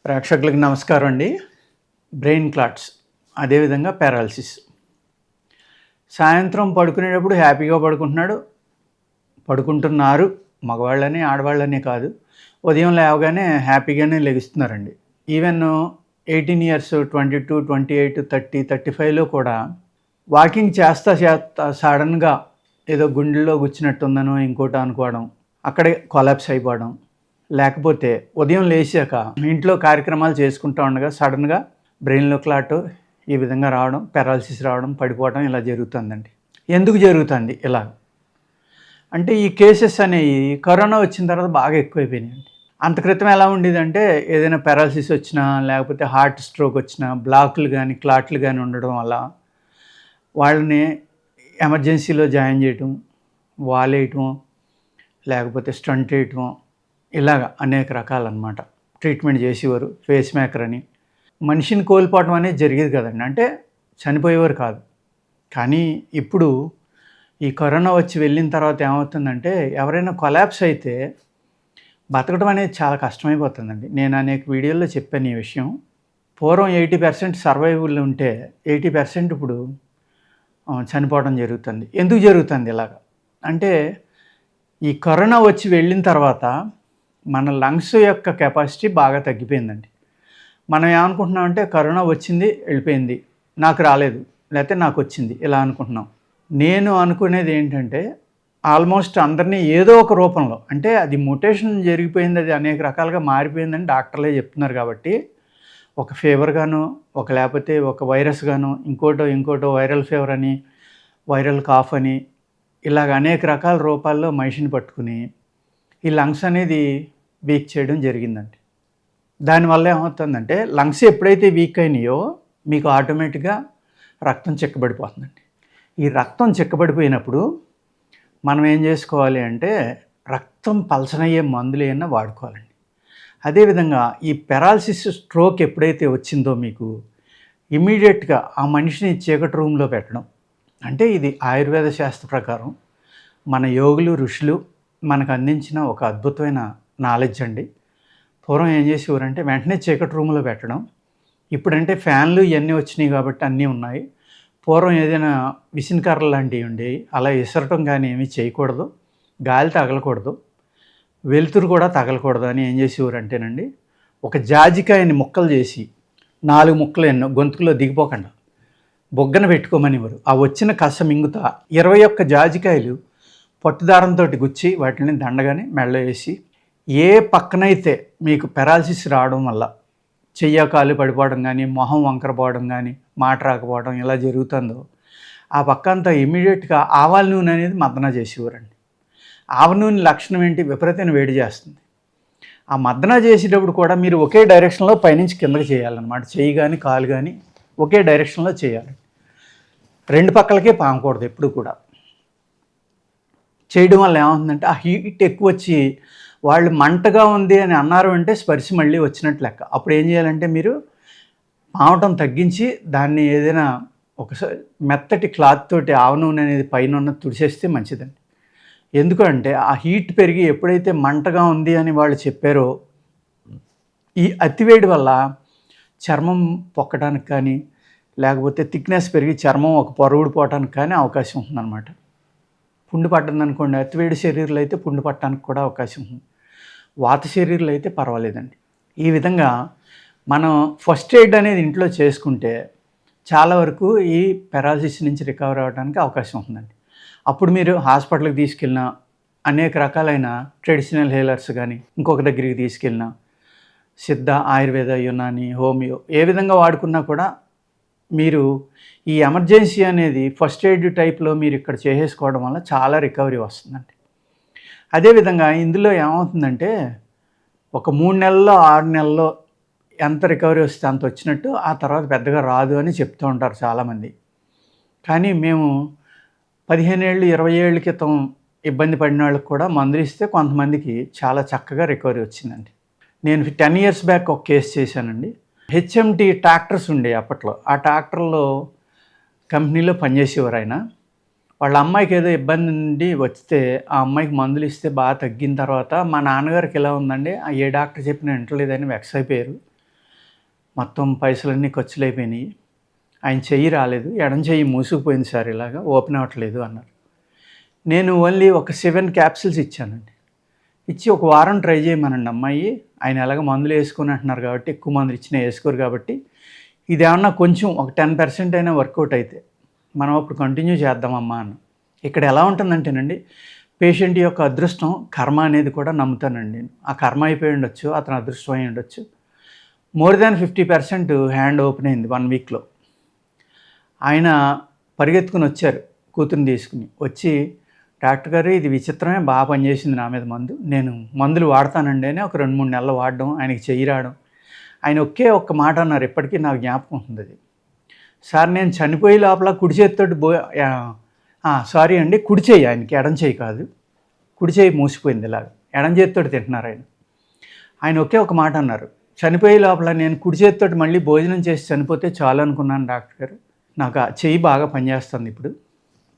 ప్రేక్షకులకు నమస్కారం అండి. బ్రెయిన్ క్లాట్స్, అదేవిధంగా పారాలసిస్. సాయంత్రం పడుకునేటప్పుడు హ్యాపీగా పడుకుంటున్నారు. మగవాళ్ళని ఆడవాళ్ళని కాదు, ఉదయం లేవగానే హ్యాపీగానే లెగుస్తున్నారండి. ఈవెన్ 18 ఇయర్స్, 22, 28, 30, 35లో కూడా వాకింగ్ చేస్తా సడన్గా ఏదో గుండెల్లో గుచ్చినట్టుందనో ఇంకోటి అనుకోవడం, అక్కడే కొలాప్స్ అయిపోవడం, లేకపోతే ఉదయం లేచాక ఇంట్లో కార్యక్రమాలు చేసుకుంటూ ఉండగా సడన్గా బ్రెయిన్లో క్లాట్ ఈ విధంగా రావడం, పారాలసిస్ రావడం, పడిపోవడం ఇలా జరుగుతుందండి. ఎందుకు జరుగుతుంది ఇలా అంటే ఈ కేసెస్ అనేవి కరోనా వచ్చిన తర్వాత బాగా ఎక్కువైపోయినాయండి. అంత క్రితం ఎలా ఉండేదంటే ఏదైనా పారాలసిస్ వచ్చినా, లేకపోతే హార్ట్ స్ట్రోక్ వచ్చినా, బ్లాక్లు కానీ క్లాట్లు కానీ ఉండడం వల్ల వాళ్ళని ఎమర్జెన్సీలో జాయిన్ చేయటం, వాలేయటం, లేకపోతే స్టంట్ వేయటం, ఇలాగ అనేక రకాలన్నమాట ట్రీట్మెంట్ చేసేవారు. ఫేస్ మేకర్ అని మనిషిని కోల్పోవడం అనేది జరిగేది కదండి, అంటే చనిపోయేవారు కాదు. కానీ ఇప్పుడు ఈ కరోనా వచ్చి వెళ్ళిన తర్వాత ఏమవుతుందంటే ఎవరైనా కొలాప్స్ అయితే బతకడం అనేది చాలా కష్టమైపోతుందండి. నేను అనేక వీడియోల్లో చెప్పాను ఈ విషయం. పూర్వం 80% సర్వైవల్ ఉంటే 80% ఇప్పుడు చనిపోవడం జరుగుతుంది. ఎందుకు జరుగుతుంది ఇలాగ అంటే ఈ కరోనా వచ్చి వెళ్ళిన తర్వాత మన లంగ్స్ యొక్క కెపాసిటీ బాగా తగ్గిపోయిందండి. మనం ఏమనుకుంటున్నామంటే కరోనా వచ్చింది వెళ్ళిపోయింది, నాకు రాలేదు, లేకపోతే నాకు వచ్చింది ఇలా అనుకుంటున్నాం. నేను అనుకునేది ఏంటంటే ఆల్మోస్ట్ అందరినీ ఏదో ఒక రూపంలో, అంటే అది మ్యుటేషన్ జరిగిపోయింది, అది అనేక రకాలుగా మారిపోయిందని డాక్టర్లే చెప్తున్నారు. కాబట్టి ఒక ఫీవర్ గాను, లేకపోతే ఒక వైరస్ గాను, ఇంకోటో వైరల్ ఫీవర్ అని, వైరల్ కాఫ్ అని, ఇలాగ అనేక రకాల రూపాల్లో మనిషిని పట్టుకుని ఈ లంగ్స్ అనేది వీక్ చేయడం జరిగిందండి. దానివల్ల ఏమవుతుందంటే లంగ్స్ ఎప్పుడైతే వీక్ అయినాయో మీకు ఆటోమేటిక్గా రక్తం చిక్కబడిపోతుందండి. ఈ రక్తం చిక్కబడిపోయినప్పుడు మనం ఏం చేసుకోవాలి అంటే రక్తం పలచనయ్యే మందులు ఏమైనా వాడుకోవాలండి. అదేవిధంగా ఈ పారాలసిస్ స్ట్రోక్ ఎప్పుడైతే వచ్చిందో మీకు ఇమీడియట్గా ఆ మనిషిని చీకటి రూమ్లో పెట్టడం. అంటే ఇది ఆయుర్వేద శాస్త్ర ప్రకారం మన యోగులు ఋషులు మనకు అందించిన ఒక అద్భుతమైన నాలెడ్జ్ అండి. పూర్వం ఏం చేసేవారంటే వెంటనే చీకటి రూమ్లో పెట్టడం. ఇప్పుడంటే ఫ్యాన్లు ఇవన్నీ వచ్చినాయి కాబట్టి అన్నీ ఉన్నాయి. పూర్వం ఏదైనా విసినకర్రలు లాంటివి ఉండేవి, అలా విసరటం కానీ ఏమీ చేయకూడదు, గాలి తగలకూడదు, వెలుతురు కూడా తగలకూడదు అని ఏం చేసేవారంటేనండి ఒక జాజికాయని ముక్కలు చేసి 4 ముక్కలు ఎన్నో గొంతుకులో దిగిపోకుండా బొగ్గన పెట్టుకోమనివ్వరు. ఆ వచ్చిన కస మింగుతా 21 జాజికాయలు పట్టుదారంతో గుచ్చి వాటిని దండగానే మెళ్ళ వేసి, ఏ పక్కనైతే మీకు పారాలసిస్ రావడం వల్ల చెయ్య కాలు పడిపోవడం కానీ, మొహం వంకర పోవడం కానీ, మాట రాకపోవడం ఇలా జరుగుతుందో ఆ పక్క అంతా ఇమీడియట్గా ఆవాల నూనె అనేది మద్దన చేసేవారండి. ఆవ నూనె లక్షణం ఏంటి? విపరీతమైన వేడి చేస్తుంది. ఆ మద్దన చేసేటప్పుడు కూడా మీరు ఒకే డైరెక్షన్లో పైనుంచి కిందకి చేయాలన్నమాట. చెయ్యి కానీ కాలు కానీ ఒకే డైరెక్షన్లో చేయాలి. 2 పక్కలకే పామకూడదు ఎప్పుడు కూడా. చేయడం వల్ల ఏమవుతుందంటే ఆ హీట్ ఎక్కువ వచ్చి వాళ్ళు మంటగా ఉంది అని అన్నారు అంటే స్పర్శ మళ్ళీ వచ్చినట్లు లెక్క. అప్పుడు ఏం చేయాలంటే మీరు పామటం తగ్గించి దాన్ని ఏదైనా ఒకసారి మెత్తటి క్లాత్ తోటి ఆవ నూనె అనేది పైన ఉన్న తుడిచేస్తే మంచిదండి. ఎందుకంటే ఆ హీట్ పెరిగి ఎప్పుడైతే మంటగా ఉంది అని వాళ్ళు చెప్పారో ఈ అతివేడి వల్ల చర్మం పొక్కడానికి కానీ, లేకపోతే థిక్నెస్ పెరిగి చర్మం ఒక పొర ఊడిపోవడానికి కానీ అవకాశం ఉంటుందన్నమాట. పుండు పడ్డది అనుకోండి, అతివేడి శరీరాలు అయితే పుండు పట్టడానికి కూడా అవకాశం ఉంది. వాత శరీరాలు అయితే పర్వాలేదండి. ఈ విధంగా మనం ఫస్ట్ ఎయిడ్ అనేది ఇంట్లో చేసుకుంటే చాలా వరకు ఈ పారాలసిస్ నుంచి రికవర్ అవ్వడానికి అవకాశం ఉంటుందండి. అప్పుడు మీరు హాస్పిటల్కి తీసుకెళ్ళినా, అనేక రకాలైన ట్రెడిషనల్ హీలర్స్ కానీ ఇంకొక దగ్గరికి తీసుకెళ్ళినా, సిద్ధ, ఆయుర్వేద, యునాని, హోమియో ఏ విధంగా వాడుకున్నా కూడా మీరు ఈ ఎమర్జెన్సీ అనేది ఫస్ట్ ఎయిడ్ టైప్లో మీరు ఇక్కడ చేసేసుకోవడం వల్ల చాలా రికవరీ వస్తుందండి. అదేవిధంగా ఇందులో ఏమవుతుందంటే ఒక 3 నెలల్లో 6 నెలల్లో ఎంత రికవరీ వస్తే అంత వచ్చినట్టు, ఆ తర్వాత పెద్దగా రాదు అని చెప్తూ ఉంటారు చాలామంది. కానీ మేము 15 ఏళ్ళు 20 ఏళ్ళ క్రితం ఇబ్బంది పడిన వాళ్ళకి కూడా మందులు ఇస్తే కొంతమందికి చాలా చక్కగా రికవరీ వచ్చిందండి. నేను 10 ఇయర్స్ బ్యాక్ ఒక కేసు చేశానండి. హెచ్ఎంటీ ట్రాక్టర్స్ ఉండే అప్పట్లో. ఆ ట్రాక్టర్లో కంపెనీలో పనిచేసేవారు ఆయన. వాళ్ళ అమ్మాయికి ఏదో ఇబ్బంది ఉండి వస్తే ఆ అమ్మాయికి మందులు ఇస్తే బాగా తగ్గిన తర్వాత మా నాన్నగారికి ఎలా ఉందండి, ఏ డాక్టర్ చెప్పినా వింటలేదని వెక్స్ అయిపోయారు. మొత్తం పైసలన్నీ ఖర్చులైపోయినాయి. ఆయన చెయ్యి రాలేదు. ఎడం చెయ్యి మూసుకుపోయింది సార్, ఇలాగా ఓపెన్ అవ్వట్లేదు అన్నారు. నేను ఓన్లీ ఒక 7 క్యాప్సూల్స్ ఇచ్చానండి. ఇచ్చి ఒక వారం ట్రై చేయమనండి అమ్మాయి. ఆయన ఎలాగో మందులు వేసుకొని అంటున్నారు కాబట్టి, ఎక్కువ మందులు ఇచ్చినా వేసుకోరు కాబట్టి, ఇదేమన్నా కొంచెం ఒక 10% అయినా వర్కౌట్ అయితే మనం అప్పుడు కంటిన్యూ చేద్దామమ్మా అన్న. ఇక్కడ ఎలా ఉంటుందంటేనండి, పేషెంట్ యొక్క అదృష్టం, కర్మ అనేది కూడా నమ్ముతానండి నేను. ఆ కర్మ అయిపోయి ఉండొచ్చు, అతను అదృష్టం అయి ఉండొచ్చు. మోర్ దాన్ 50% హ్యాండ్ ఓపెన్ అయింది 1 వీక్లో. ఆయన పరిగెత్తుకుని వచ్చారు కూతుర్ని తీసుకుని. వచ్చి, డాక్టర్ గారు ఇది విచిత్రమే, బాగా పనిచేసింది నా మీద మందు, నేను మందులు వాడతానండి అని ఒక 2-3 నెలలు వాడడం, ఆయనకి చెయ్యి రావడం. ఆయన ఒక్క మాట అన్నారు, ఇప్పటికీ నాకు జ్ఞాపకం ఉంటుంది అది. సార్ నేను చనిపోయే లోపల కుడి చేతితోటి సారీ అండి, కుడి చెయ్యి, ఆయనకి ఎడం చెయ్యి కాదు, కుడి చెయ్యి మూసిపోయింది ఇలాగ, ఎడం చేతితోటి తింటున్నారు ఆయన. ఆయన ఒక మాట అన్నారు, చనిపోయే లోపల నేను కుడి చేతితోటి మళ్ళీ భోజనం చేసి చనిపోతే చాలు అనుకున్నాను డాక్టర్ గారు, నాకు ఆ చెయ్యి బాగా పనిచేస్తుంది, ఇప్పుడు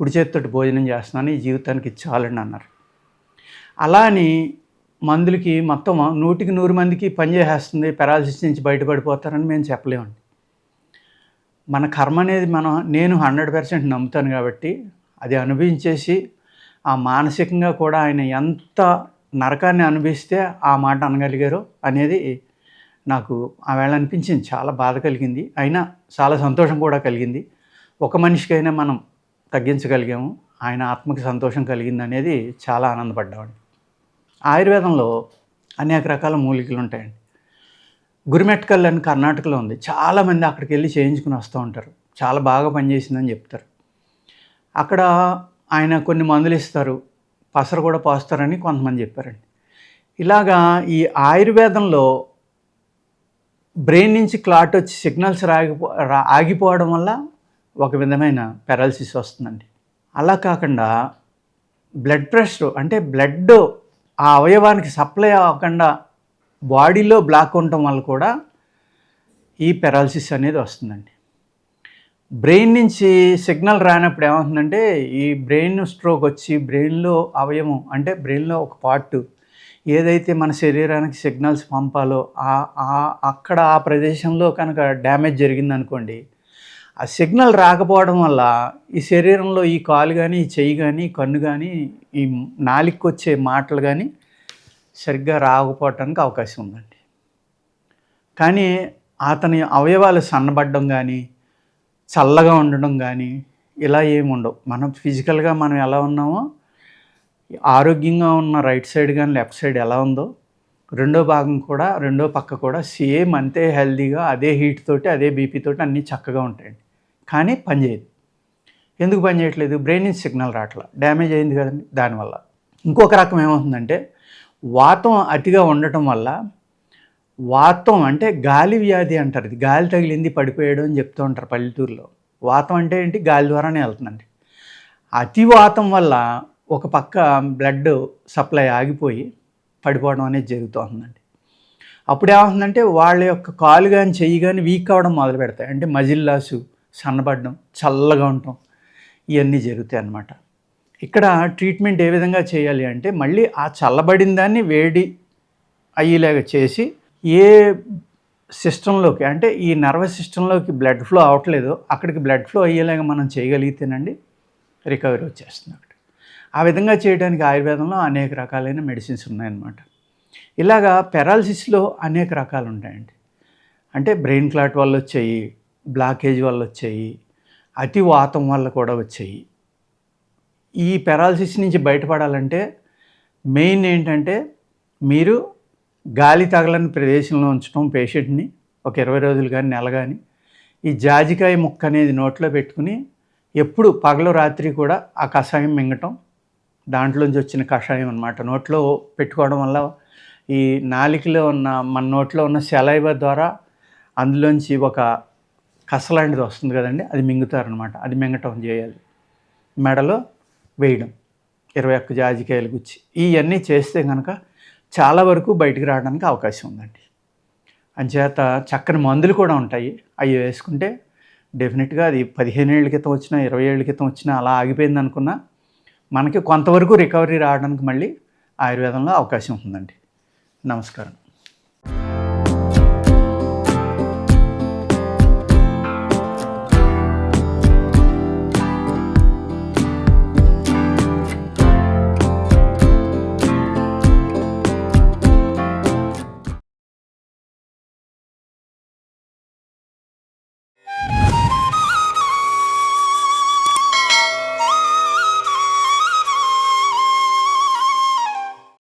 కుడి చేతితోటి భోజనం చేస్తున్నాను, ఈ జీవితానికి చాలండి అన్నారు. అలా అని మందులకి మొత్తం 100కి 100 మందికి పనిచేసేస్తుంది, పెరాలసిస్ నుంచి బయటపడిపోతారని మేము చెప్పలేమండి. మన కర్మ అనేది నేను 100% నమ్ముతాను కాబట్టి, అది అనుభవించేసి ఆ మానసికంగా కూడా ఆయన ఎంత నరకాన్ని అనుభవిస్తే ఆ మాట అనగలిగారో అనేది నాకు ఆ వేళ అనిపించింది. చాలా బాధ కలిగింది, అయినా చాలా సంతోషం కూడా కలిగింది. ఒక మనిషికైనా మనం తగ్గించగలిగాము, ఆయన ఆత్మకి సంతోషం కలిగింది అనేది చాలా ఆనందపడ్డామండి. ఆయుర్వేదంలో అనేక రకాల మూలికలు ఉంటాయండి. గురుమెట్కల్ అని కర్ణాటకలో ఉంది. చాలామంది అక్కడికి వెళ్ళి చేయించుకుని వస్తూ ఉంటారు, చాలా బాగా పనిచేసిందని చెప్తారు. అక్కడ ఆయన కొన్ని మందులు ఇస్తారు, పసరు కూడా పోస్తారని కొంతమంది చెప్పారండి. ఇలాగా ఈ ఆయుర్వేదంలో బ్రెయిన్ నుంచి క్లాట్ వచ్చి సిగ్నల్స్ ఆగిపోవడం వల్ల ఒక విధమైన పెరాలసిస్ వస్తుందండి. అలా కాకుండా బ్లడ్ ప్రెషర్, అంటే బ్లడ్ ఆ అవయవానికి సప్లై అవ్వకుండా బాడీలో బ్లాక్ ఉండటం వల్ల కూడా ఈ పెరాలసిస్ అనేది వస్తుందండి. బ్రెయిన్ నుంచి సిగ్నల్ రానప్పుడు ఏమవుతుందంటే, ఈ బ్రెయిన్ స్ట్రోక్ వచ్చి బ్రెయిన్లో అవయవం, అంటే బ్రెయిన్లో ఒక పార్ట్ ఏదైతే మన శరీరానికి సిగ్నల్స్ పంపాలో అక్కడ ఆ ప్రదేశంలో కనుక డ్యామేజ్ జరిగిందనుకోండి, ఆ సిగ్నల్ రాకపోవడం వల్ల ఈ శరీరంలో ఈ కాలు కానీ, ఈ చెయ్యి కానీ, కన్ను కానీ, ఈ నాలికి వచ్చే మాటలు కానీ సరిగ్గా రాకపోవటానికి అవకాశం ఉందండి. కానీ అతని అవయవాలు సన్నబడడం కానీ, చల్లగా ఉండడం కానీ ఇలా ఏమి ఉండవు. మనం ఫిజికల్గా మనం ఎలా ఉన్నామో, ఆరోగ్యంగా ఉన్న రైట్ సైడ్ కానీ లెఫ్ట్ సైడ్ ఎలా ఉందో, రెండో పక్క కూడా సేమ్ అంతే హెల్తీగా, అదే హీట్ తోటి, అదే బీపీ తోటి అన్నీ చక్కగా ఉంటాయండి. కానీ పనిచేయదు. ఎందుకు పని చేయట్లేదు? బ్రెయిన్ నుంచి సిగ్నల్ రావట్లా, డ్యామేజ్ అయింది కదండి. దానివల్ల ఇంకొక రకం ఏమవుతుందంటే, వాతం అతిగా ఉండటం వల్ల, వాతం అంటే గాలి వ్యాధి అంటారు, ఇది గాలి తగిలింది పడిపోయాడు అని చెప్తూ ఉంటారు పల్లెటూరులో. వాతం అంటే ఏంటి? గాలి ద్వారానే వెళ్తుందండి. అతి వాతం వల్ల ఒక పక్క బ్లడ్ సప్లై ఆగిపోయి పడిపోవడం అనేది జరుగుతుందండి. అప్పుడు ఏమవుతుందంటే, వాళ్ళ యొక్క కాలు కానీ చెయ్యి కానీ వీక్ అవ్వడం మొదలు పెడతాయి. అంటే మజిల్ లాసు, సన్నబడడం, చల్లగా ఉండటం, ఇవన్నీ జరుగుతాయి అన్నమాట. ఇక్కడ ట్రీట్మెంట్ ఏ విధంగా చేయాలి అంటే, మళ్ళీ ఆ చల్లబడిన దాన్ని వేడి అయ్యేలాగా చేసి, ఏ సిస్టంలోకి, అంటే ఈ నర్వస్ సిస్టంలోకి బ్లడ్ ఫ్లో అవ్వట్లేదు అక్కడికి బ్లడ్ ఫ్లో అయ్యేలాగా మనం చేయగలిగితేనండి రికవరీ వచ్చేస్తుంది అక్కడ. ఆ విధంగా చేయడానికి ఆయుర్వేదంలో అనేక రకాలైన మెడిసిన్స్ ఉన్నాయన్నమాట. ఇలాగా పెరాలసిస్లో అనేక రకాలు ఉంటాయండి. అంటే బ్రెయిన్ క్లాట్ వల్ల వచ్చాయి, బ్లాకేజ్ వల్ల వచ్చాయి, అతి వాతం వల్ల కూడా వచ్చాయి. ఈ పెరాలసిస్ నుంచి బయటపడాలంటే మెయిన్ ఏంటంటే, మీరు గాలి తగలని ప్రదేశంలో ఉంచడం పేషెంట్ని ఒక 20 రోజులు కానీ, నెల కానీ. ఈ జాజికాయ ముక్క అనేది నోట్లో పెట్టుకుని ఎప్పుడు పగలు రాత్రి కూడా ఆ కషాయం మింగటం, దాంట్లోంచి వచ్చిన కషాయం అన్నమాట నోట్లో పెట్టుకోవడం వల్ల ఈ నాలికలో ఉన్న, మన నోట్లో ఉన్న సెలైవా ద్వారా అందులోంచి ఒక కసలాంటిది వస్తుంది కదండి, అది మింగుతారనమాట. అది మింగటం చేయాలి. మెడలో వేయడం 21 జాజికాయలు గుచ్చి, ఇవన్నీ చేస్తే కనుక చాలా వరకు బయటికి రావడానికి అవకాశం ఉందండి. అంచేత చక్కని మందులు కూడా ఉంటాయి, అవి వేసుకుంటే డెఫినెట్గా అది 15 ఏళ్ళ క్రితం వచ్చినా, 20 ఏళ్ళ క్రితం వచ్చినా అలా ఆగిపోయింది అనుకున్నా మనకి కొంతవరకు రికవరీ రావడానికి మళ్ళీ ఆయుర్వేదంలో అవకాశం ఉందండి. నమస్కారం.